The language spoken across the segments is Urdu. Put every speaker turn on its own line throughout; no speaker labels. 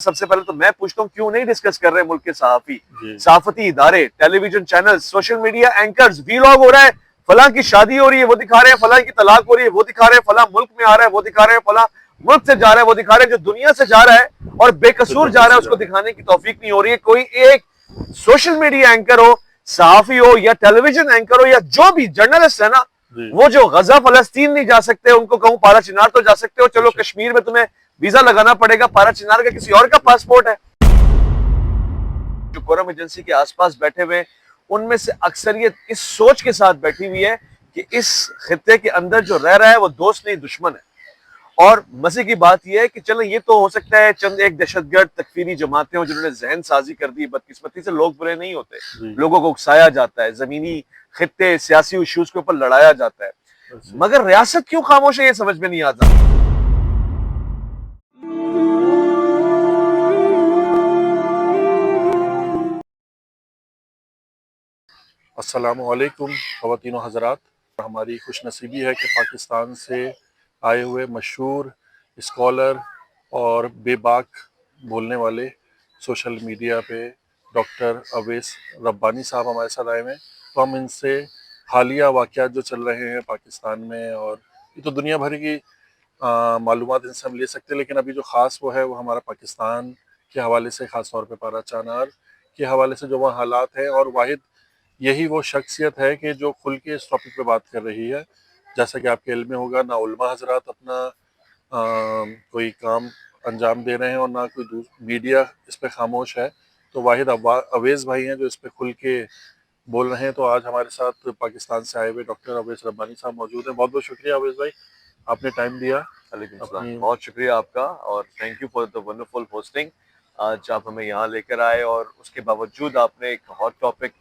سب سے پہلے تو میں پوچھتا ہوں کیوں نہیں ڈسکس کر رہے ملک کے صحافی صحافتی ادارے television channel social media anchors vlog ہو رہا ہے فلاں کی شادی ہو رہی ہے وہ دکھا رہے ہیں فلاں کی طلاق ہو رہی ہے وہ دکھا رہے ہیں فلاں ملک میں آ رہا ہے وہ دکھا رہے ہیں فلاں ملک سے جا رہا ہے وہ دکھا رہے ہیں جو دنیا سے جا رہا ہے اور بے قصور جا رہا ہے اس کو دکھانے کی توفیق نہیں ہو رہی ہے کوئی ایک سوشل میڈیا اینکر ہو صحافی ہو یا ٹیلی ویژن اینکر ہو یا جو بھی جرنلسٹ ہے نا وہ جو غزہ فلسطین نہیں جا سکتے ان کو کہوں پارا چنار تو جا سکتے ہو چلو کشمیر میں تمہیں ویزا لگانا پڑے گا پارا چنار کا کسی اور کا پاسپورٹ ہے جو کورم ایجنسی کے آس پاس بیٹھے ہوئے ان میں سے اکثریت اس سوچ کے ساتھ بیٹھی ہوئی ہے کہ اس خطے کے اندر جو رہ رہا ہے وہ دوست نہیں دشمن ہے اور مزے کی بات یہ ہے کہ چلیں یہ تو ہو سکتا ہے چند ایک دہشت گرد تکفیری جماعتیں ہوں جنہوں نے ذہن سازی کر دی بدقسمتی سے لوگ برے نہیں ہوتے لوگوں کو اکسایا جاتا ہے زمینی خطے سیاسی ایشوز کے اوپر لڑایا جاتا ہے مگر ریاست کیوں خاموش ہے یہ سمجھ میں نہیں آتا
السلام علیکم خواتین و حضرات ہماری خوش نصیبی ہے کہ پاکستان سے آئے ہوئے مشہور اسکالر اور بے باک بولنے والے سوشل میڈیا پہ ڈاکٹر اویس ربانی صاحب ہمارے ساتھ آئے ہوئے ہیں تو ہم ان سے حالیہ واقعات جو چل رہے ہیں پاکستان میں اور یہ تو دنیا بھر کی معلومات ان سے ہم لے سکتے ہیں لیکن ابھی جو خاص وہ ہے وہ ہمارا پاکستان کے حوالے سے خاص طور پہ پارا چانار کے حوالے سے جو وہ حالات ہیں اور واحد یہی وہ شخصیت ہے کہ جو کھل کے اس ٹاپک پہ بات کر رہی ہے جیسا کہ آپ کے علم میں ہوگا نہ علماء حضرات اپنا کوئی کام انجام دے رہے ہیں اور نہ کوئی میڈیا اس پہ خاموش ہے تو واحد اویس بھائی ہیں جو اس پہ کھل کے بول رہے ہیں تو آج ہمارے ساتھ پاکستان سے آئے ہوئے ڈاکٹر اویس ربانی صاحب موجود ہیں بہت بہت شکریہ اویس بھائی آپ نے ٹائم دیا
علیکم السلام بہت شکریہ آپ کا اور thank you for the wonderful hosting آج آپ ہمیں یہاں لے کر آئے اور اس کے باوجود آپ نے ایک ہاٹ ٹاپک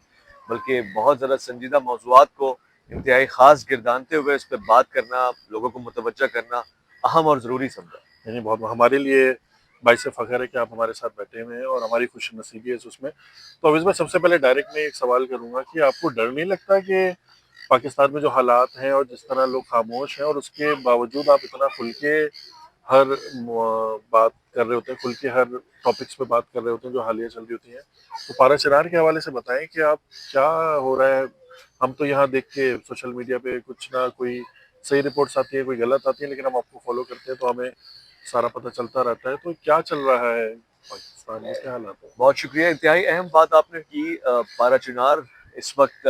بلکہ بہت زیادہ سنجیدہ موضوعات کو انتہائی خاص گردانتے ہوئے اس پہ بات کرنا لوگوں کو متوجہ کرنا اہم اور ضروری سمجھا
یعنی بہت ہمارے لیے باعث فخر ہے کہ آپ ہمارے ساتھ بیٹھے ہوئے ہیں اور ہماری خوش نصیبی ہے اس میں تو اویس میں سب سے پہلے ڈائریکٹ میں ایک سوال کروں گا کہ آپ کو ڈر نہیں لگتا کہ پاکستان میں جو حالات ہیں اور جس طرح لوگ خاموش ہیں اور اس کے باوجود آپ اتنا کھل کے ہر بات کر رہے ہوتے ہیں کھل کے ہر ٹاپکس پہ بات کر رہے ہوتے ہیں جو حالیہ چل رہی ہوتی ہیں تو پارا چنار کے حوالے سے بتائیں کہ آپ کیا ہو رہا ہے ہم تو یہاں دیکھ کے سوشل میڈیا پہ کچھ نہ کوئی صحیح رپورٹس آتی ہیں کوئی غلط آتی ہیں لیکن ہم آپ کو فالو کرتے ہیں تو ہمیں سارا پتہ چلتا رہتا ہے تو کیا چل رہا ہے پاکستان میں کیا حالات ہے
بہت شکریہ انتہائی اہم بات آپ نے کی پارا چنار اس وقت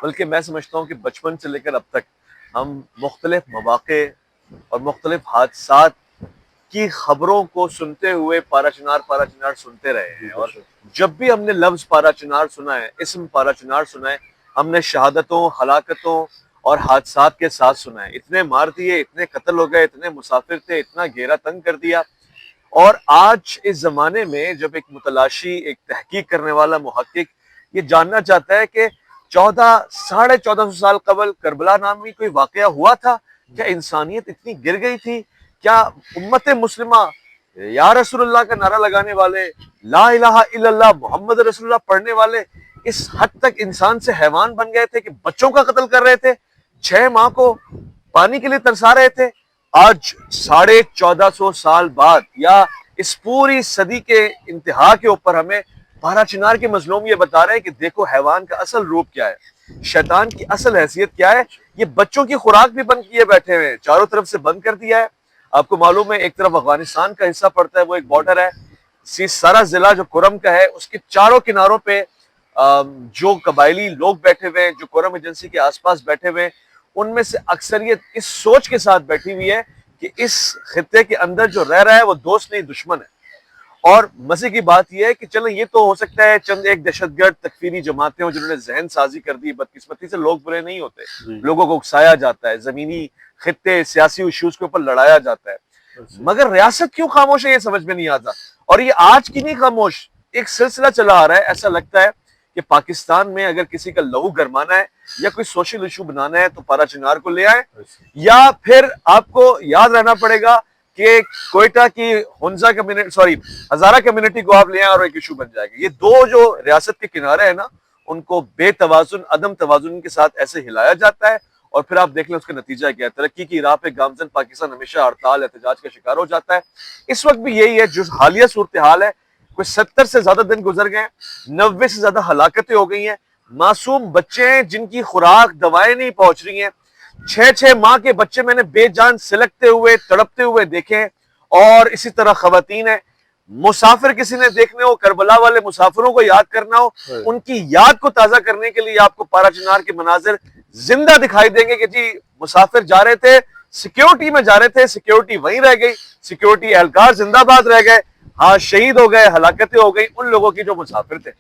بلکہ میں سمجھتا ہوں کہ بچپن سے لے کر اب تک ہم مختلف مواقع اور مختلف حادثات کی خبروں کو سنتے ہوئے پارا چنار سنتے رہے ہیں اور جب بھی ہم نے لفظ پارا چنار سنا ہے اسم پارا چنار سنا ہے ہم نے شہادتوں ہلاکتوں اور حادثات کے ساتھ سنا ہے اتنے مار دیے اتنے قتل ہو گئے اتنے مسافر تھے اتنا گھیرا تنگ کر دیا اور آج اس زمانے میں جب ایک متلاشی ایک تحقیق کرنے والا محقق یہ جاننا چاہتا ہے کہ 1400 سال قبل کربلا نامی کوئی واقعہ ہوا تھا کیا انسانیت اتنی گر گئی تھی کیا امت مسلمہ یا رسول اللہ کا نعرہ لگانے والے لا الہ الا اللہ محمد رسول اللہ پڑھنے والے اس حد تک انسان سے حیوان بن گئے تھے کہ بچوں کا قتل کر رہے تھے 6 ماہ کو پانی کے لیے ترسا رہے تھے آج 1450 سال بعد یا اس پوری صدی کے انتہا کے اوپر ہمیں پارا چنار کے مظلوم یہ بتا رہے ہیں کہ دیکھو حیوان کا اصل روپ کیا ہے شیطان کی اصل حیثیت کیا ہے یہ بچوں کی خوراک بھی بند کیے بیٹھے ہوئے ہیں چاروں طرف سے بند کر دیا ہے آپ کو معلوم ہے ایک طرف افغانستان کا حصہ پڑتا ہے وہ ایک بارڈر ہے سارا ضلع جو کورم کا ہے اس کے چاروں کناروں پہ جو قبائلی لوگ بیٹھے ہوئے ہیں جو کورم ایجنسی کے آس پاس بیٹھے ہوئے ہیں ان میں سے اکثریت اس سوچ کے ساتھ بیٹھی ہوئی ہے کہ اس خطے کے اندر جو رہ رہا ہے وہ دوست نہیں دشمن ہے اور مزے کی بات یہ ہے کہ چلیں یہ تو ہو سکتا ہے چند ایک دہشت گرد تکفیری جماعتیں ہوں جنہوں نے ذہن سازی کر دی بدقسمتی سے لوگ برے نہیں ہوتے لوگوں کو اکسایا جاتا ہے زمینی خطے سیاسی ایشوز کے اوپر لڑایا جاتا ہے مگر ریاست کیوں خاموش ہے یہ سمجھ میں نہیں آتا اور یہ آج کی نہیں خاموش ایک سلسلہ چلا آ رہا ہے ایسا لگتا ہے کہ پاکستان میں اگر کسی کا لہو گرمانا ہے یا کوئی سوشل ایشو بنانا ہے تو پارا چنار کو لے آئے یا پھر آپ کو یاد رہنا پڑے گا کہ کوئٹہ کی ہزارہ کمیونٹی کو آپ لے آئیں اور ایک ایشو بن جائے گا یہ دو جو ریاست کے کنارے ہیں نا ان کو بے توازن عدم توازن کے ساتھ ایسے ہلایا جاتا ہے اور پھر آپ دیکھ لیں اس کا نتیجہ کیا ہے. ترقی کی راہ پہ گامزن پاکستان ہمیشہ ہڑتال احتجاج کا شکار ہو جاتا ہے. اس وقت بھی یہی ہے جو حالیہ صورتحال ہے. کوئی 70 سے زیادہ دن گزر گئے, 90 سے زیادہ ہلاکتیں ہو گئی ہیں. معصوم بچے ہیں جن کی خوراک دوائیں نہیں پہنچ رہی ہیں. 6 ماہ کے بچے میں نے بے جان سلکتے ہوئے تڑپتے ہوئے دیکھے. اور اسی طرح خواتین ہیں. مسافر کسی نے دیکھنے ہو, کربلا والے مسافروں کو یاد کرنا ہو, ان کی یاد کو تازہ کرنے کے لیے آپ کو پارا چنار کے مناظر زندہ دکھائی دیں گے کہ جی مسافر جا رہے تھے, سیکیورٹی میں جا رہے تھے, سیکیورٹی وہیں رہ گئی, سیکیورٹی اہلکار زندہ باد رہ گئے, ہاں شہید ہو گئے, ہلاکتیں ہو گئی ان لوگوں کی جو مسافر تھے.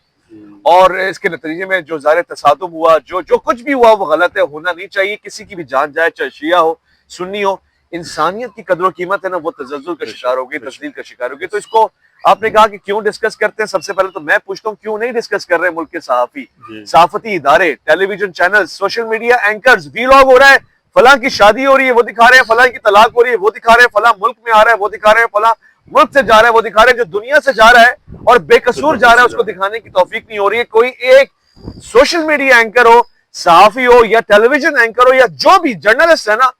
اور اس کے نتیجے میں جو ظاہر تصادم ہوا, جو کچھ بھی ہوا وہ غلط ہے, ہونا نہیں چاہیے. کسی کی بھی جان جائے, چاہے شیعہ ہو سنی ہو, انسانیت کی قدر و قیمت ہے نا, وہ تزلزل کا شکار ہوگی, تزلیل کا شکار ہوگی. تو اس کو آپ نے کہا کہ کیوں ڈسکس کرتے ہیں, سب سے پہلے تو میں پوچھتا ہوں کیوں نہیں ڈسکس کر رہے ملک کے صحافی, صحافتی ادارے, television channel, social media anchors, vlog ہو رہا ہے, فلاں کی شادی ہو رہی ہے وہ دکھا رہے ہیں, فلاں کی طلاق ہو رہی ہے وہ دکھا رہے ہیں, فلاں ملک میں آ رہا ہے وہ دکھا رہے ہیں, فلاں ملک سے جا رہا ہے وہ دکھا رہے ہیں. جو دنیا سے جا رہا ہے اور بے قصور جا رہا ہے اس کو دکھانے کی توفیق نہیں ہو رہی ہے. کوئی ایک سوشل میڈیا اینکر ہو, صحافی ہو, یا ٹیلی ویژن اینکر ہو, یا جو بھی جرنلسٹ ہے نا,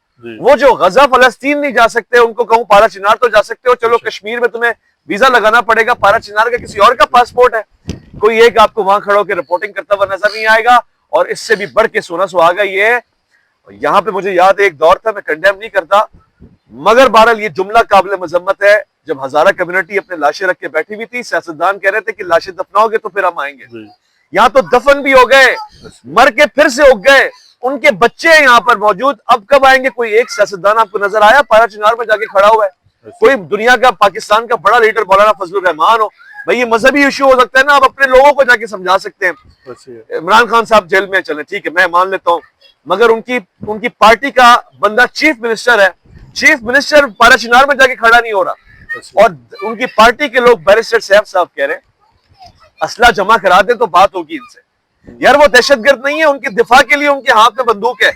وہ جو غزہ فلسطین نہیں جا سکتے, ان کو کہوں پارا چنار تو جا سکتے ہو. چلو کشمیر میں تمہیں ویزا لگانا پڑے گا, پارا چنار کا کسی اور کا پاسپورٹ ہے, کوئی ایک آپ کو وہاں کھڑا ہو کے رپورٹنگ کرتا ہوا نظر نہیں آئے گا. اور اس سے بھی بڑھ کے سونا سہاگا یہ ہے, یہاں پہ مجھے یاد ہے ایک دور تھا, میں کنڈیم نہیں کرتا, مگر بہرحال یہ جملہ قابل مذمت ہے. جب ہزارہ کمیونٹی اپنے لاشیں رکھ کے بیٹھی ہوئی تھی, سیاستدان کہہ رہے تھے کہ لاشیں دفناؤ گے تو پھر ہم آئیں گے. یہاں تو دفن بھی ہو گئے, مر کے پھر سے اگ گئے, ان کے بچے ہیں یہاں پر موجود. اب کب آئیں گے؟ کوئی ایک سیاستدان آپ کو نظر آیا پارا چنار میں جا کے کھڑا ہوا ہے؟ کوئی دنیا کا پاکستان کا بڑا لیڈر مولانا فضل الرحمان ہو, بھئی یہ مذہبی ایشو ہو سکتا ہے نا, آپ اپنے لوگوں کو جا کے سمجھا سکتے ہیں. عمران خان صاحب جیل میں چلیں, ٹھیک ہے میں مان لیتا ہوں, مگر ان کی پارٹی کا بندہ چیف منسٹر ہے, چیف منسٹر پارا چنار میں جا کے کھڑا نہیں ہو رہا. اور ان کی پارٹی کے لوگ بیرسٹر سیف صاحب کہہ رہے ہیں اسلحہ جمع کرا دیں تو بات ہوگی ان سے. یار وہ دہشت گرد نہیں ہے, ان کے دفاع کے لیے ان کے ہاتھ میں بندوق ہے.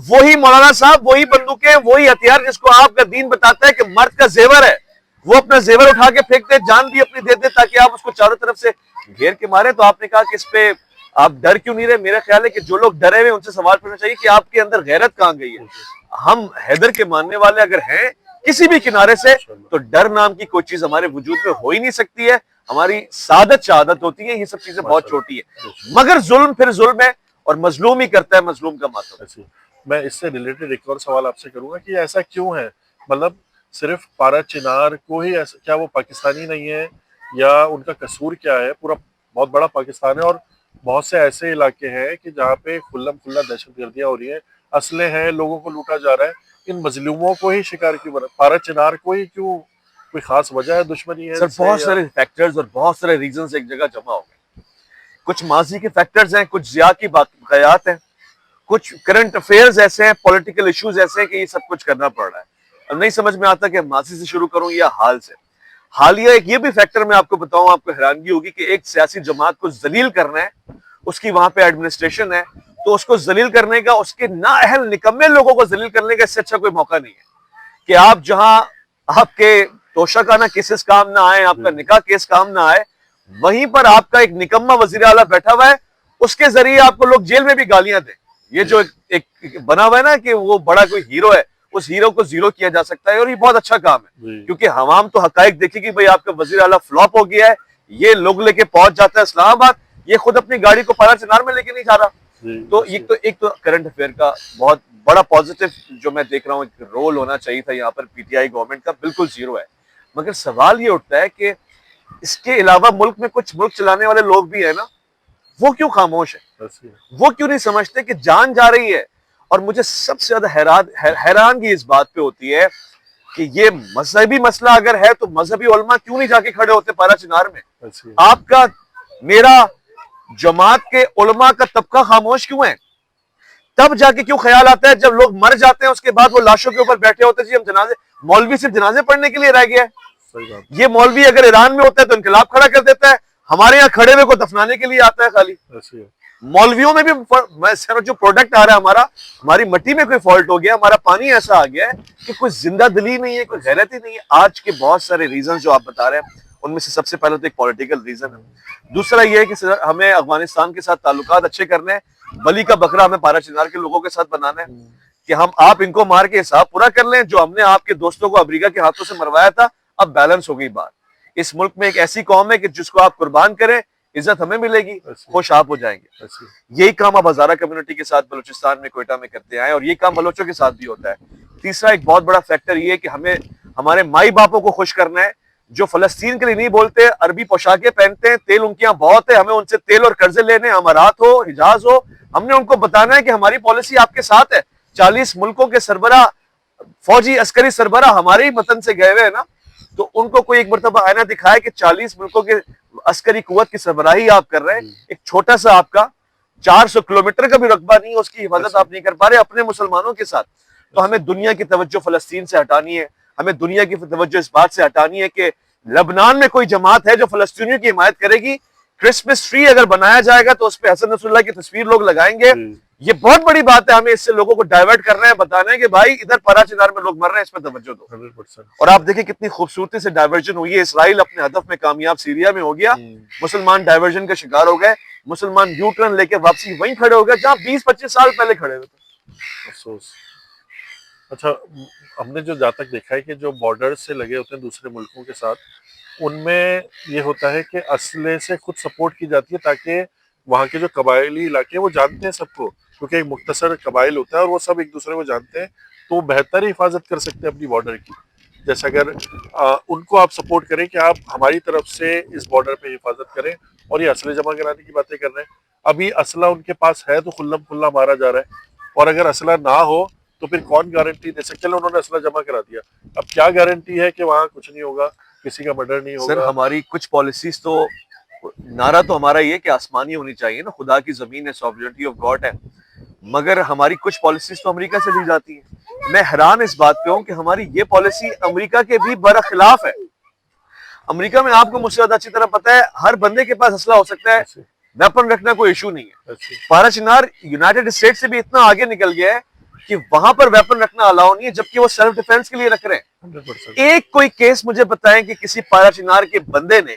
وہی مولانا صاحب, وہی بندوقیں, وہی ہتھیار جس کو آپ کا دین بتاتا ہے کہ مرد کا زیور ہے, وہ اپنا زیور اٹھا کے پھینکتے, جان بھی اپنی دے دے تاکہ آپ اس کو چاروں طرف سے گھیر کے مارے. تو آپ نے کہا کہ اس پہ آپ ڈر کیوں نہیں رہے؟ میرا خیال ہے کہ جو لوگ ڈرے ہوئے ان سے سوال کرنا چاہیے کہ آپ کے اندر غیرت کہاں گئی ہے. ہم حیدر کے ماننے والے اگر ہیں کسی بھی کنارے سے, تو ڈر نام کی کوئی چیز ہمارے وجود میں ہو ہی نہیں سکتی ہے. ہماری سعادت شہادت ہوتی ہے, یہ سب چیزیں بہت چھوٹی ہیں. مگر ظلم پھر ظلم ہے, اور مظلوم ہی کرتا ہے مظلوم کا ماتم.
میں اس سے ریلیٹڈ ایک اور سوال آپ سے کروں گا کہ ایسا کیوں ہے, مطلب صرف پارا چنار کو ہی ایسا, کیا وہ پاکستانی نہیں ہے یا ان کا قصور کیا ہے؟ پورا بہت بڑا پاکستان ہے اور بہت سے ایسے علاقے ہیں کہ جہاں پہ کھلم کھلا دہشت گردیاں ہو رہی ہیں, اسلحے ہیں, لوگوں کو لوٹا جا رہا ہے. ان مظلوموں کو ہی شکار کیوں بنا, پارا چنار کو ہی کیوں, کوئی خاص وجہ ہے, دشمنی ہے؟
سر بہت سارے فیکٹرز اور بہت سارے ریزنز ایک جگہ جمع ہو گئے. کچھ ماضی کے فیکٹرز ہیں, کچھ ضیاء کی واقعات ہیں, کچھ کرنٹ افیئرز ایسے ہیں, پولیٹیکل ایشوز ایسے ہیں کہ یہ سب کچھ کرنا پڑ رہا ہے. اب نہیں سمجھ میں آتا کہ ماضی سے شروع کروں یا حال سے. حالیہ ایک یہ بھی فیکٹر میں آپ کو بتاؤں, آپ کو حیرانگی ہوگی کہ ایک سیاسی جماعت کو ذلیل کرنا ہے, اس کی وہاں پہ ایڈمنسٹریشن ہے, تو اس کو ذلیل کرنے کا, اس کے نااہل نکمے لوگوں کو ذلیل کرنے کا اس سے اچھا کوئی موقع نہیں ہے کہ آپ جہاں آپ کے توشہ خانہ کیسز کام نہ آئے, آپ کا نکاح کیس کام نہ آئے, وہیں پر آپ کا ایک نکمہ وزیر اعلیٰ بیٹھا ہوا ہے, اس کے ذریعے آپ کو لوگ جیل میں بھی گالیاں دیں. یہ جو ایک بنا ہوا ہے نا کہ وہ بڑا کوئی ہیرو ہے, اس ہیرو کو زیرو کیا جا سکتا ہے, اور یہ بہت اچھا کام ہے کیونکہ عوام تو حقائق دیکھے گی. بھئی آپ کا وزیر اعلیٰ فلاپ ہو گیا ہے, یہ لوگ لے کے پہنچ جاتا ہے اسلام آباد, یہ خود اپنی گاڑی کو پارا چنار میں لے کے نہیں جا رہا. تو ایک تو کرنٹ افیئر کا بہت بڑا پازیٹو جو میں دیکھ رہا ہوں ایک رول ہونا چاہیے تھا یہاں پر, پی ٹی آئی گورنمنٹ کا بالکل زیرو ہے. مگر سوال یہ اٹھتا ہے کہ اس کے علاوہ ملک میں کچھ ملک چلانے والے لوگ بھی ہیں نا, وہ کیوں خاموش ہیں؟ وہ کیوں نہیں سمجھتے کہ جان جا رہی ہے؟ اور مجھے سب سے زیادہ حیرانگی اس بات پہ ہوتی ہے کہ یہ مذہبی مسئلہ اگر ہے تو مذہبی علماء کیوں نہیں جا کے کھڑے ہوتے پارا چنار میں؟ آپ کا, میرا, جماعت کے علماء کا طبقہ خاموش کیوں ہے؟ تب جا کے کیوں خیال آتا ہے جب لوگ مر جاتے ہیں اس کے بعد وہ لاشوں کے اوپر بیٹھے ہوتے ہیں جی ہم جنازے, مولوی صرف جنازے پڑھنے کے لیے رہ گیا ہے. یہ مولوی اگر ایران میں ہوتا ہے تو انقلاب کھڑا کر دیتا ہے, ہمارے یہاں کھڑے ہوئے کو دفنانے کے لیے آتا ہے خالی. مولویوں میں بھی جو پروڈکٹ آ رہا ہے ہمارا, ہماری مٹی میں کوئی فالٹ ہو گیا, ہمارا پانی ایسا آ گیا ہے کہ کوئی زندہ دلی نہیں ہے, کوئی غیرت ہی نہیں ہے. آج کے بہت سارے ریزن جو آپ بتا رہے ہیں ان میں سے سب سے پہلے تو ایک پولیٹیکل ریزن ہے. دوسرا یہ ہے کہ ہمیں افغانستان کے ساتھ تعلقات اچھے کرنے ہیں. بلی کا بکرا ہمیں پارا چنار کے لوگوں کے ساتھ بنانا ہے کہ آپ ان کو مار کے حساب پورا کر لیں. جو ہم نے آپ کے دوستوں کو امریکہ کے ہاتھوں سے مروایا تھا, اب بیلنس ہو گئی بات. اس ملک میں ایک ایسی قوم ہے کہ جس کو آپ قربان کریں عزت ہمیں ملے گی, خوش آپ ہو جائیں گے. یہی کام آپ ہزارہ کمیونٹی کے ساتھ بلوچستان میں کوئٹہ میں کرتے آئے, اور یہ کام بلوچوں کے ساتھ بھی ہوتا ہے. تیسرا ایک بہت بڑا فیکٹر یہ ہے کہ ہمیں ہمارے مائی باپوں کو خوش کرنا ہے جو فلسطین کے لیے نہیں بولتے, عربی پوشاکیں پہنتے ہیں, تیل ان کے یہاں بہت ہے, ہمیں ان سے تیل اور قرضے لینے, امارات ہو حجاز ہو, ہم نے ان کو بتانا ہے کہ ہماری پالیسی آپ کے ساتھ ہے. 40 ملکوں کے سربراہ, فوجی عسکری سربراہ ہمارے ہی وطن سے گئے ہوئے ہیں نا, تو ان کو کوئی ایک مرتبہ آئینہ دکھائے کہ 40 ملکوں کے عسکری قوت کی سربراہی آپ کر رہے ہیں, ایک چھوٹا سا آپ کا 400 کلومیٹر کا بھی رقبہ نہیں ہے, اس کی حفاظت آپ نہیں کر پا رہے اپنے مسلمانوں کے ساتھ. تو ہمیں دنیا کی توجہ فلسطین سے ہٹانی ہے, ہمیں دنیا کی توجہ اس بات سے ہٹانی ہے کہ لبنان میں کوئی جماعت ہے جو فلسطینیوں کی حمایت کرے گی. کرسمس ٹری اگر بنایا جائے گا تو اس پہ حسن نصر اللہ کی تصویر لوگ لگائیں گے. یہ بہت بڑی بات ہے, ہمیں اس سے لوگوں کو ڈائیورٹ کرنا ہے, بتانا ہے کہ بھائی ادھر پارا چنار میں لوگ مر رہے ہیں, اس پہ توجہ دو.
100%.
اور آپ دیکھیں کتنی خوبصورتی سے ڈائیورجن ہوئی ہے. اسرائیل اپنے ہدف میں کامیاب سیریا میں ہو گیا, مسلمان ڈائیورجن کا شکار ہو گئے, مسلمان یو ٹرن لے کے واپسی وہیں کھڑے ہو گئے جہاں 20-25 سال پہلے کھڑے ہوئے تھے.
افسوس. اچھا, ہم نے جو جہاں تک دیکھا ہے کہ جو بارڈر سے لگے ہوتے ہیں دوسرے ملکوں کے ساتھ, ان میں یہ ہوتا ہے کہ اسلحے سے خود سپورٹ کی جاتی ہے تاکہ وہاں کے جو قبائلی علاقے وہ جانتے ہیں سب کو, کیونکہ ایک مختصر قبائل ہوتا ہے اور وہ سب ایک دوسرے کو جانتے ہیں, تو وہ بہتر حفاظت کر سکتے ہیں اپنی بارڈر کی. جیسے اگر ان کو آپ سپورٹ کریں کہ آپ ہماری طرف سے اس بارڈر پہ حفاظت کریں, اور یہ اسلحے جمع کرانے کی باتیں کر رہے ہیں. ابھی اسلحہ ان کے پاس ہے تو کھلم کھلا مارا جا رہا ہے, اور اگر اسلحہ نہ ہو تو پھر کون گارنٹی دے سکتے. چلو انہوں نے اسلحہ جمع کرا دیا, اب کیا گارنٹی ہے کہ وہاں کچھ نہیں ہوگا, کسی کا مرڈر نہیں ہوگا.
سر ہماری کچھ پالیسیز تو, نعرہ تو ہمارا یہ کہ آسمانی ہونی چاہیے نا, خدا کی زمین ہے, سوورنٹی آف گاڈ ہے, مگر ہماری کچھ پالیسیز تو امریکہ سے لی جاتی ہیں. میں حیران اس بات پہ ہوں کہ ہماری یہ پالیسی امریکہ کے بھی برخلاف ہے. امریکہ میں آپ کو مجھ سے زیادہ اچھی طرح پتا ہے ہر بندے کے پاس اسلحہ ہو سکتا ہے, ویپن رکھنا کوئی ایشو نہیں ہے. پارا چنار یونائٹڈ اسٹیٹ سے بھی اتنا آگے نکل گیا ہے کہ وہاں پر ویپن رکھنا الاؤ نہیں ہے, جبکہ وہ سیلف ڈیفenس کے لیے رکھ رہے ہیں.
100%.
ایک کوئی کیس مجھے بتائیں کہ کسی پارا چنار کے بندے نے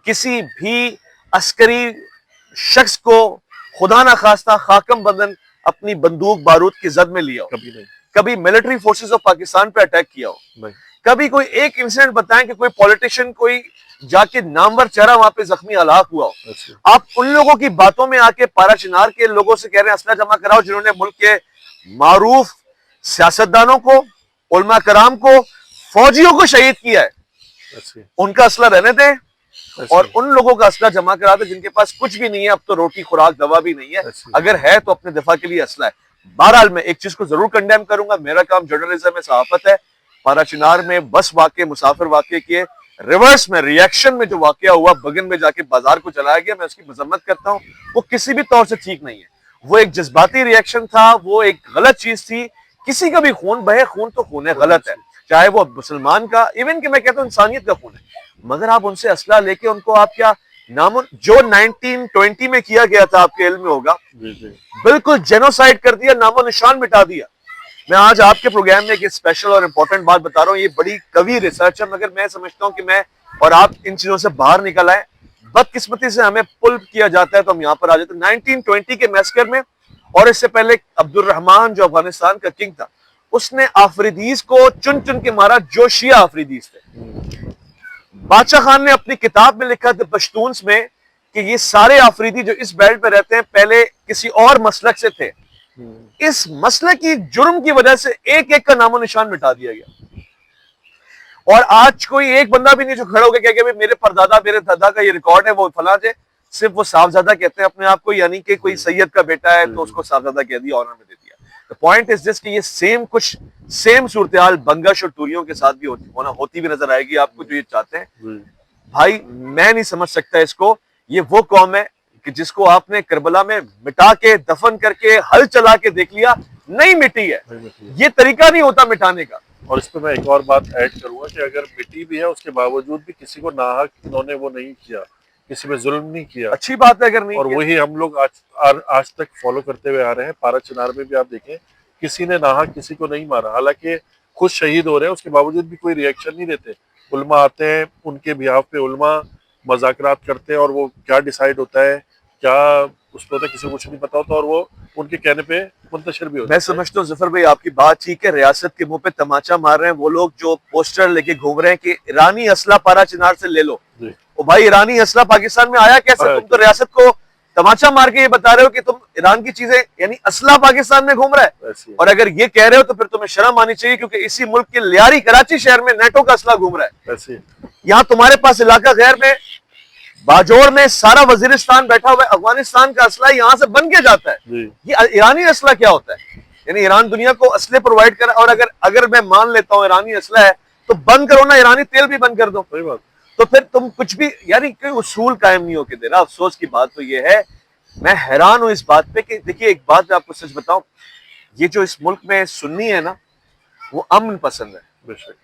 کسی بھی عسکری شخص کو خدا نہ خواستہ خاکم بدن اپنی بندوق بارود کی زد میں لیا ہو,
کبھی نہیں.
کبھی ملٹری فورسز آف پاکستان پہ اٹیک کیا ہو, کبھی کوئی ایک انسیڈنٹ بتائیں کہ کوئی پولیٹیشین کوئی جا کے نامور چہرہ وہاں پہ زخمی ہلاک ہوا ہو. آپ ان لوگوں کی باتوں میں آ کے پارا چنار کے لوگوں سے کہہ رہے ہیں اسلحہ جمع کراؤ, جنہوں نے ملک کے معروف سیاستدانوں کو, علماء کرام کو, فوجیوں کو شہید کیا ہے. ان کا اسلحہ رہنے دیں اور ان لوگوں کا اسلحہ جمع کرا دیں جن کے پاس کچھ بھی نہیں ہے. اب تو روٹی خوراک دوا بھی نہیں ہے, اگر ہے تو اپنے دفاع کے لیے اسلحہ ہے. بہرحال میں ایک چیز کو ضرور کنڈیم کروں گا, میرا کام جرنلزم ہے, صحافت ہے. پارا چنار میں بس واقعے, مسافر واقعے کے ریورس میں, ری ایکشن میں جو واقعہ ہوا, بگن میں جا کے بازار کو چلایا گیا, میں اس کی مذمت کرتا ہوں. وہ کسی بھی طور سے ٹھیک نہیں ہے. وہ ایک جذباتی ری ایکشن تھا, وہ ایک غلط چیز تھی. کسی کا بھی خون بہے, خون تو خون ہے, غلط ہے, چاہے وہ مسلمان کا, ایون کہ میں کہتا ہوں انسانیت کا خون ہے. مگر آپ ان سے اسلحہ لے کے ان کو آپ کیا جو 1920 میں کیا گیا تھا آپ کے علم میں ہوگا, بالکل جینوسائیڈ کر دیا, نام و نشان مٹا دیا. میں آج آپ کے پروگرام میں ایک اسپیشل اور امپورٹنٹ بات بتا رہا ہوں, یہ بڑی قوی ریسرچ ہے, مگر میں سمجھتا ہوں کہ میں اور آپ ان چیزوں سے باہر نکل آئے. بدقسمتی سے ہمیں پل کیا جاتا ہے تو ہم یہاں پر آ جاتے ہیں. 1920 کے میسکر میں, اور اس سے پہلے عبد الرحمان جو افغانستان کا کنگ تھا, اس نے آفریدیز کو چن چن کے مارا جو شیعہ آفریدیز تھے. بادشاہ خان نے اپنی کتاب میں لکھا تھا پشتونس میں کہ یہ سارے آفریدی جو اس بیلٹ پہ رہتے ہیں پہلے کسی اور مسلک سے تھے. اس مسئلے کی جرم کی وجہ سے ایک ایک کا نام و نشان مٹا دیا گیا. اور آج کوئی ایک بندہ بھی نہیں جو کھڑا ہو کے کہ میرے پردادا میرے دادا کا یہ ریکارڈ ہے, وہ فلاں ہے. صرف وہ صاحبزادہ کہتے ہیں اپنے آپ کو, یعنی کہ کوئی سید کا بیٹا ہے تو اس کو صاحبزادہ کہہ دیا, آنر میں دے دیا. The point is this کہ یہ سیم صورتحال بنگش اور ٹوریوں کے ساتھ بھی ہوتی بھی نظر آئے گی آپ کو جو یہ چاہتے ہیں. بھائی میں نہیں سمجھ سکتا اس کو. یہ وہ قوم ہے کہ جس کو آپ نے کربلا میں مٹا کے دفن کر کے ہل چلا کے دیکھ لیا, نہیں مٹی ہے. یہ طریقہ نہیں ہوتا مٹانے کا.
اور اس پہ میں ایک اور بات ایڈ کروں گا کہ اگر مٹی بھی ہے اس کے باوجود بھی کسی کو ناحق انہوں نے وہ نہیں کیا, کسی پہ ظلم نہیں کیا.
اچھی بات ہے اگر نہیں,
اور وہی ہم لوگ آج تک فالو کرتے ہوئے آ رہے ہیں. پارا چنار میں بھی آپ دیکھیں کسی نے ناحق کسی کو نہیں مارا, حالانکہ خود شہید ہو رہے ہیں, اس کے باوجود بھی کوئی ری ایکشن نہیں دیتے. علماء آتے ہیں, ان کے بہاف پہ علماء مذاکرات کرتے ہیں, اور وہ کیا ڈیسائیڈ ہوتا ہے, کیا اس پہ ہوتا ہے کسی کو کچھ نہیں پتا ہوتا اور وہ ان کے کہنے پہ منتشر بھی ہوتا
میں سمجھتا ہوں ظفر بھائی آپ کی بات ٹھیک ہے، ریاست کے منہ پہ تماچا مار رہے ہیں وہ لوگ جو پوسٹر لے کے گھوم رہے ہیں کہ ایرانی اسلحہ پارا چنار سے لے لو.
جی
او بھائی ایرانی اسلحہ پاکستان میں آیا کیسے؟ تم تو ریاست کو تماچا مار کے یہ بتا رہے ہو کہ تم ایران کی چیزیں یعنی اسلحہ پاکستان میں گھوم رہا ہے.
ایسی ہے.
اور اگر یہ کہہ رہے ہو تو پھر تمہیں شرم آنی چاہیے کیونکہ اسی ملک کے لیاری کراچی شہر میں نیٹو کا اسلحہ گھوم رہا ہے.
ایسی ہے.
یہاں تمہارے پاس علاقہ غیر میں باجوڑ میں سارا وزیرستان بیٹھا ہوا ہے، افغانستان کا اسلحہ یہاں سے بن کے جاتا ہے.
جی
یہ ایرانی اسلحہ کیا ہوتا ہے؟ یعنی ایران دنیا کو اسلحے پرووائڈ کر، اور اگر میں مان لیتا ہوں ایرانی اسلحہ ہے تو بند کرو نا، ایرانی تیل بھی بند کر دو.
صحیح بات.
تو پھر تم کچھ بھی یعنی کوئی اصول قائم نہیں ہو کے دے رہا. افسوس کی بات تو یہ ہے، میں حیران ہوں اس بات پہ کہ دیکھیے ایک بات میں آپ کو سچ بتاؤں، یہ جو اس ملک میں سنی ہے نا وہ امن پسند ہے.
بے شک.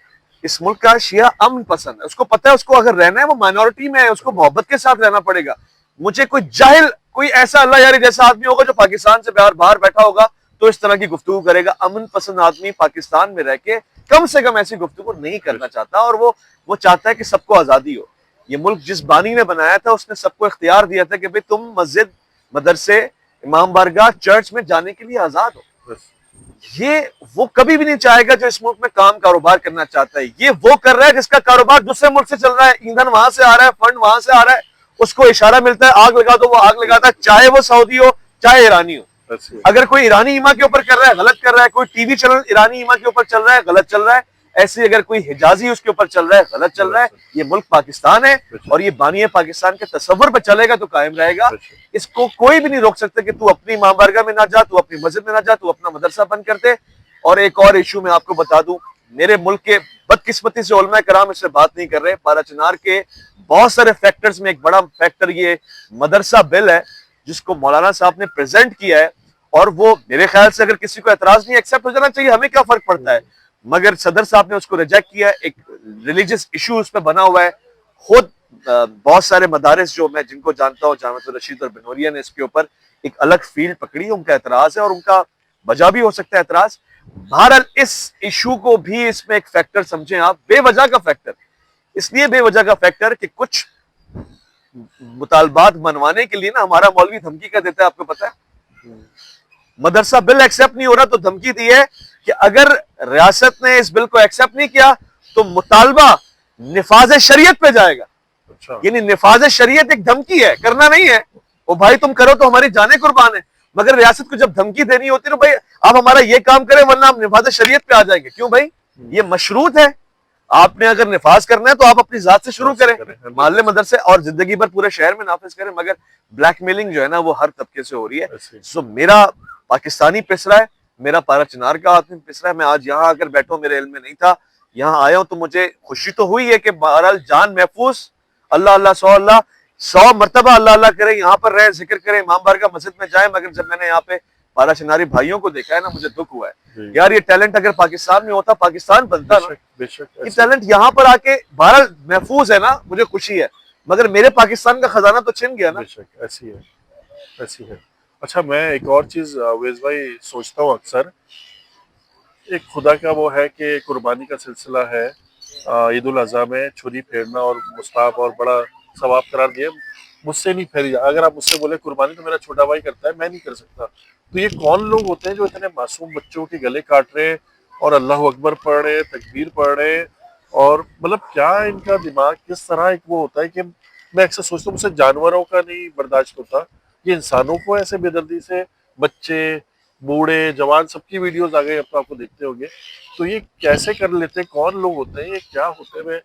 اس ملک کا شیعہ امن پسند ہے، اس کو پتہ ہے اس کو اگر رہنا ہے وہ مائنورٹی میں ہے، اس کو محبت کے ساتھ رہنا پڑے گا. مجھے کوئی جاہل، کوئی ایسا اللہ یاری جیسا آدمی ہوگا جو پاکستان سے باہر بیٹھا ہوگا تو اس طرح کی گفتگو کرے گا. امن پسند آدمی پاکستان میں رہ کے کم سے کم ایسی گفتگو نہیں کرنا چاہتا، اور وہ چاہتا ہے کہ سب کو آزادی ہو. یہ ملک جس بانی نے بنایا تھا اس نے سب کو اختیار دیا تھا کہ بھئی تم مسجد، مدرسے، امام بارگاہ، چرچ میں جانے کے لیے آزاد ہو.
بس.
یہ وہ کبھی بھی نہیں چاہے گا جو اس ملک میں کام کاروبار کرنا چاہتا ہے. یہ وہ کر رہا ہے جس کا کاروبار دوسرے ملک سے چل رہا ہے، ایندھن وہاں سے آ رہا ہے، فنڈ وہاں سے آ رہا ہے، اس کو اشارہ ملتا ہے آگ لگا دو وہ آگ لگاتا ہے، چاہے وہ سعودی ہو چاہے ایرانی ہو.
ایسی ہے.
اگر کوئی ایرانی ایما کے اوپر کر رہا ہے غلط کر رہا ہے، کوئی ٹی وی چینل ایرانی ایما کے اوپر چل رہا ہے غلط چل رہا ہے، ایسے اگر کوئی حجازی اس کے اوپر چل رہا ہے غلط چل رہا ہے. یہ ملک پاکستان ہے اور یہ بانی پاکستان کے تصور پہ چلے گا تو قائم رہے گا. اس کو کوئی بھی نہیں روک سکتا کہ تو اپنی امام بارگاہ میں نہ جا، تو اپنی مسجد میں نہ جا، تو اپنا مدرسہ بند کر دے. اور ایک اور ایشو میں آپ کو بتا دوں، میرے ملک کے بدقسمتی سے علماء کرام اس سے بات نہیں کر رہے. پارا چنار کے بہت سارے فیکٹرز میں ایک بڑا فیکٹر یہ مدرسہ بل ہے جس کو مولانا صاحب نے پریزنٹ کیا ہے، اور وہ میرے خیال سے اگر کسی کو اعتراض نہیں ایکسیپٹ ہو جانا چاہیے، ہمیں کیا فرق پڑتا ہے. مگر صدر صاحب نے اس کو ریجیکٹ کیا ہے. ایک ریلیجس ایشو اس پہ بنا ہوا ہے. خود بہت سارے مدارس جو میں جن کو جانتا ہوں، جامعۃ الرشید اور بنوریا نے اس کے اوپر ایک الگ فیلڈ پکڑی ہے، ان کا اعتراض ہے اور ان کا وجہ بھی ہو سکتا ہے اعتراض. بہرحال اس ایشو کو بھی اس میں ایک فیکٹر سمجھیں آپ، بے وجہ کا فیکٹر. اس لیے بے وجہ کا فیکٹر کہ کچھ مطالبات منوانے کے لیے نا ہمارا مولوی دھمکی کا دیتا ہے، آپ کو پتا ہے. مدرسہ بل ایکسیپٹ نہیں ہو رہا تو دھمکی دی ہے کہ اگر ریاست نے اس بل کو ایکسیپٹ نہیں کیا تو مطالبہ نفاذ شریعت پہ جائے گا.
اچھا.
یعنی نفاذ شریعت ایک دھمکی ہے، کرنا نہیں ہے. او بھائی تم کرو تو ہماری جانیں قربان ہے، مگر ریاست کو جب دھمکی دینی ہوتی ہے تو بھائی آپ ہمارا یہ کام کریں ورنہ ہم نفاذ شریعت پہ آ جائیں گے. کیوں بھائی؟ یہ مشروط ہے. آپ نے اگر نفاذ کرنا ہے تو آپ اپنی ذات سے شروع کریں، محلے مدرسے اور زندگی بھر پورے شہر میں نافذ کریں. مگر بلیک میلنگ جو ہے نا وہ ہر طبقے سے ہو رہی ہے. سو میرا پاکستانی پس رہا ہے، میرا پارا چنار کا آدمی پس رہا ہے. میں آج یہاں اگر بیٹھوں، میرے علم میں نہیں تھا، یہاں آیا ہوں تو مجھے خوشی تو ہوئی ہے کہ بہرحال جان محفوظ. اللہ اللہ 100 مرتبہ اللہ اللہ کرے، یہاں پر رہے، ذکر کرے، امام بارگاہ مسجد میں جائے. مگر جب میں نے یہاں پہ پارا چناری بھائیوں کو دیکھا ہے نا مجھے دکھ ہوا ہے. یار یہ ٹیلنٹ اگر پاکستان میں ہوتا پاکستان بنتا نا. یہ ٹیلنٹ یہاں پر آ کے بہرحال محفوظ ہے نا، مجھے خوشی ہے. مگر میرے پاکستان کا خزانہ تو چھن گیا نا.
ایسی ہے. ایسی ہے. اچھا میں ایک اور چیز اویس بھائی سوچتا ہوں اکثر، ایک خدا کا وہ ہے کہ قربانی کا سلسلہ ہے، عید الاضحیٰ میں چھری پھیرنا اور مستحب اور بڑا ثواب قرار دیا. مجھ سے نہیں پھیری، اگر آپ مجھ سے بولے قربانی تو میرا چھوٹا بھائی کرتا ہے، میں نہیں کر سکتا. تو یہ کون لوگ ہوتے ہیں جو اتنے معصوم بچوں کے گلے کاٹ رہے اور اللہ اکبر پڑھ رہے، تکبیر پڑھ رہے، اور مطلب کیا ان کا دماغ کس طرح ایک وہ ہوتا ہے کہ میں اکثر سوچتا ہوں مجھ سے جانوروں کا نہیں برداشت ہوتا، یہ انسانوں کو ایسے بے دردی سے، بچے بوڑھے جوان سب کی ویڈیوز آ گئے، اب تو آپ کو دیکھتے ہوں گے. تو یہ کیسے کر لیتے ہیں؟ کون لوگ ہوتے ہیں؟ یہ کیا ہوتے ہیں؟ میں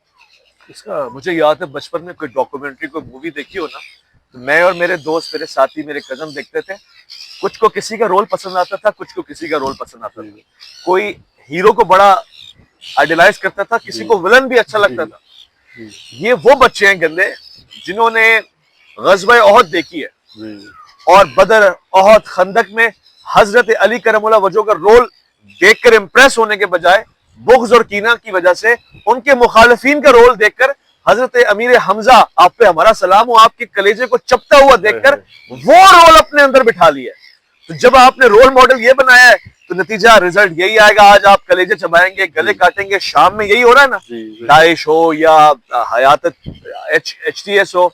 اس کا
مجھے یاد ہے بچپن میں کوئی ڈاکومنٹری کوئی مووی دیکھی ہو نا تو میں اور میرے دوست، میرے ساتھی، میرے کزن دیکھتے تھے. کچھ کو کسی کا رول پسند آتا تھا، کچھ کو کسی کا رول پسند آتا تھا. کوئی ہیرو کو بڑا آئیڈیلائز کرتا تھا، کسی کو ولن بھی اچھا لگتا تھا. یہ وہ بچے ہیں گندے جنہوں نے غزوہ احد دیکھی ہے اور بدر، احد، خندق میں حضرت علی کرم اللہ وجہہ کا رول دیکھ کر امپریس ہونے کے بجائے بغض اور کینہ کی وجہ سے ان کے مخالفین کا رول دیکھ کر حضرت امیر حمزہ، آپ پہ ہمارا سلام ہو، آپ کے کلیجے کو چپتا ہوا دیکھ کر وہ رول اپنے اندر بٹھا لیا. تو جب آپ نے رول ماڈل یہ بنایا ہے تو نتیجہ رزلٹ یہی آئے گا. آج آپ کلیجے چبائیں گے، گلے کاٹیں گے. شام میں یہی ہو رہا ہے نا، داعش ہو یا حیات HTS ہو،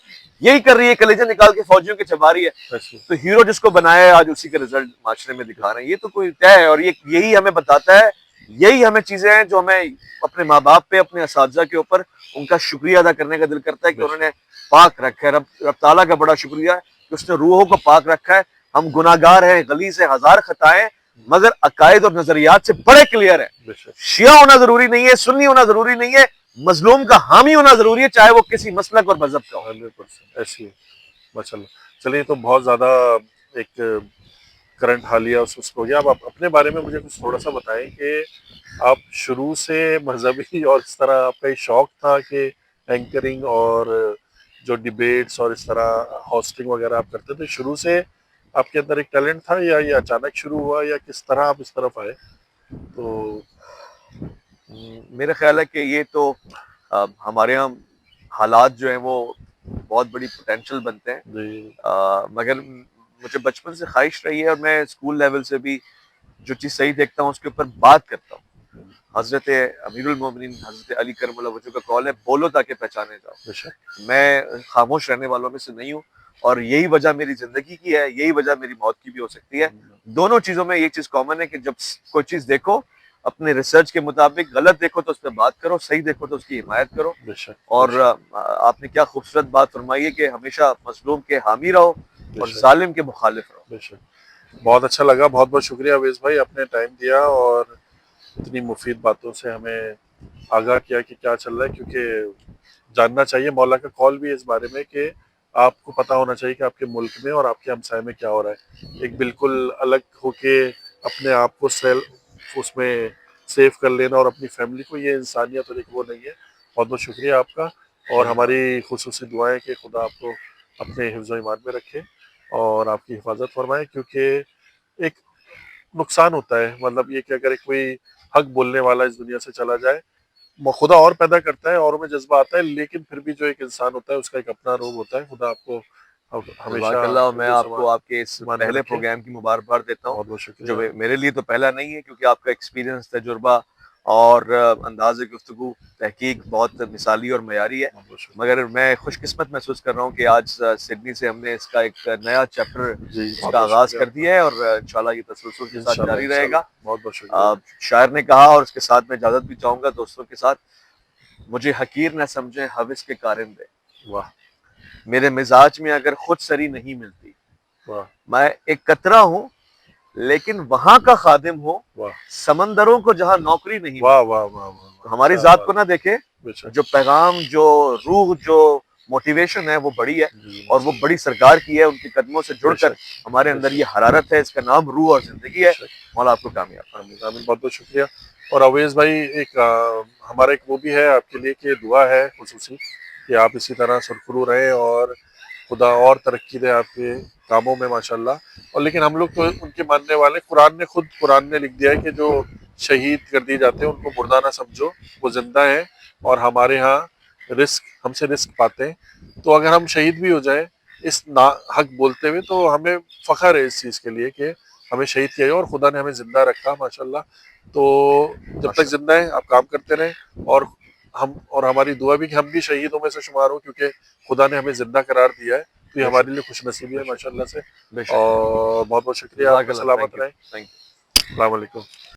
یہی کر رہی ہے, کلیجے نکال کے فوجیوں کے چبا رہی ہے.
ایسے
تو ہیرو جس کو بنایا ہے آج اسی کے رزلٹ معاشرے میں دکھا رہے ہیں. یہ تو کوئی طے ہے, اور یہی ہمیں بتاتا ہے, یہی ہمیں چیزیں ہیں جو ہمیں اپنے ماں باپ پہ, اپنے اساتذہ کے اوپر ان کا شکریہ ادا کرنے کا دل کرتا ہے کہ انہوں نے پاک رکھا ہے. رب تعالیٰ کا بڑا شکریہ ہے کہ اس نے روحوں کو پاک رکھا ہے. ہم گناہگار ہیں, غلیظ ہیں, ہزار خطائیں, مگر عقائد اور نظریات سے بڑے کلیئر ہیں. شیعہ ہونا ضروری نہیں ہے, سنی ہونا ضروری نہیں ہے, مظلوم کا حامی ہونا ضروری ہے, چاہے وہ کسی مسلک اور مذہب کا ہو.
100% ایسی ہے ماشاء اللہ. چلیے تو بہت زیادہ ایک کرنٹ حالیہ اس کو ہو گیا. اب آپ اپنے بارے میں مجھے کچھ تھوڑا سا بتائیں کہ آپ شروع سے مذہبی اور اس طرح آپ کا یہ شوق تھا کہ اینکرنگ اور جو ڈیبیٹس اور اس طرح ہوسٹنگ وغیرہ آپ کرتے تھے, شروع سے آپ کے اندر ایک ٹیلنٹ تھا یا یہ اچانک شروع ہوا یا کس طرح آپ اس طرف آئے؟ تو
میرا خیال ہے کہ یہ تو ہمارے یہاں حالات جو ہیں وہ بہت بڑی پوٹینشل بنتے ہیں.
جی
مگر مجھے بچپن سے خواہش رہی ہے, اور میں اسکول لیول سے بھی جو چیز صحیح دیکھتا ہوں اس کے اوپر بات کرتا ہوں. حضرت امیر المومنین حضرت علی کرم اللہ وجہ کا قول ہے, بولو تاکہ پہچانے جاؤ.
بے شک
میں خاموش رہنے والوں میں سے نہیں ہوں, اور یہی وجہ میری زندگی کی ہے, یہی وجہ میری موت کی بھی ہو سکتی ہے. دونوں چیزوں میں یہ چیز کامن ہے کہ جب کوئی چیز دیکھو اپنے ریسرچ کے مطابق, غلط دیکھو تو اس پہ بات کرو, صحیح دیکھو تو اس کی حمایت کرو.
بے شک
اور آپ نے کیا خوبصورت بات فرمائی ہے کہ ہمیشہ مظلوم کے حامی رہو اور ظالم کے مخالف رہو.
بے شک بہت اچھا لگا. بہت بہت شکریہ اویس بھائی, آپ نے ٹائم دیا اور اتنی مفید باتوں سے ہمیں آگاہ کیا کہ کیا چل رہا ہے, کیونکہ جاننا چاہیے. مولا کا قول بھی ہے اس بارے میں کہ آپ کو پتا ہونا چاہیے کہ آپ کے ملک میں اور آپ کے ہمسائے میں کیا ہو رہا ہے. ایک بالکل الگ ہو کے اپنے آپ کو اس میں سیو کر لینا اور اپنی فیملی کو, یہ انسانیت اور ایک وہ نہیں ہے. بہت بہت شکریہ آپ کا, اور ہماری خصوصی دعائیں کہ خدا آپ کو اپنے حفظ و ایمان میں رکھے اور آپ کی حفاظت فرمائے, کیونکہ ایک نقصان ہوتا ہے, مطلب یہ کہ اگر کوئی حق بولنے والا اس دنیا سے چلا جائے, خدا اور پیدا کرتا ہے, اوروں میں جذبہ آتا ہے, لیکن پھر بھی جو ایک انسان ہوتا ہے اس کا ایک اپنا روب ہوتا ہے. خدا آپ کو ہمیشہ
جزاک اللہ. اور میں آپ کو آپ کے اس پہلے
رکھے.
پروگرام کی مبارکباد دیتا ہوں,
بہت بہت شکریہ.
جو میرے لیے تو پہلا نہیں ہے, کیونکہ آپ کا ایکسپیرینس, تجربہ اور انداز گفتگو, تحقیق بہت مثالی اور معیاری ہے. مگر میں خوش قسمت محسوس کر رہا ہوں کہ آج سڈنی سے ہم نے اس کا ایک نیا چیپٹر اس کا آغاز کر دیا ہے, اور انشاءاللہ یہ تسلسل کے ساتھ جاری رہے گا.
بہت بہت شکریہ.
شاعر نے کہا, اور اس کے ساتھ میں اجازت بھی چاہوں گا دوستوں کے ساتھ, مجھے حقیر نہ سمجھیں حوث کے کارندے,
واہ
میرے مزاج میں اگر خود سری نہیں ملتی,
واہ
میں ایک قطرہ ہوں لیکن وہاں کا خادم ہوں,
واہ
سمندروں کو جہاں نوکری نہیں
واہ واہ واہ
ملتی. ہماری ذات کو نہ دیکھے, جو پیغام, جو روح, جو موٹیویشن ہے وہ بڑی ہے, اور وہ بڑی سرکار کی ہے. ان کے قدموں سے جڑ کر ہمارے اندر یہ حرارت ہے, اس کا نام روح اور زندگی ہے. مولا آپ کو کامیاب.
آمین. بہت بہت شکریہ. اور اویس بھائی, ایک ہمارا ایک وہ بھی ہے آپ کے لیے کہ دعا ہے خصوصی کہ آپ اسی طرح سرخرو رہیں اور خدا اور ترقی دے آپ کے کاموں میں ماشاءاللہ. اور لیکن ہم لوگ تو ان کے ماننے والے, قرآن نے لکھ دیا ہے کہ جو شہید کر دیے جاتے ہیں ان کو مردہ نہ سمجھو, وہ زندہ ہیں اور ہمارے ہاں ہم سے رزق پاتے ہیں. تو اگر ہم شہید بھی ہو جائیں اس حق بولتے ہوئے, تو ہمیں فخر ہے اس چیز کے لیے کہ ہمیں شہید کیا اور خدا نے ہمیں زندہ رکھا ماشاءاللہ. تو جب تک زندہ ہیں آپ کام کرتے رہیں, اور ہماری دعا بھی کہ ہم بھی شہیدوں میں سے شمار ہوں, کیونکہ خدا نے ہمیں زندہ قرار دیا ہے. تو یہ ہمارے لیے خوش نصیبی ہے ماشاءاللہ سے. اور بہت بہت شکریہ, آپ کا سلامت رہیں. السلام علیکم.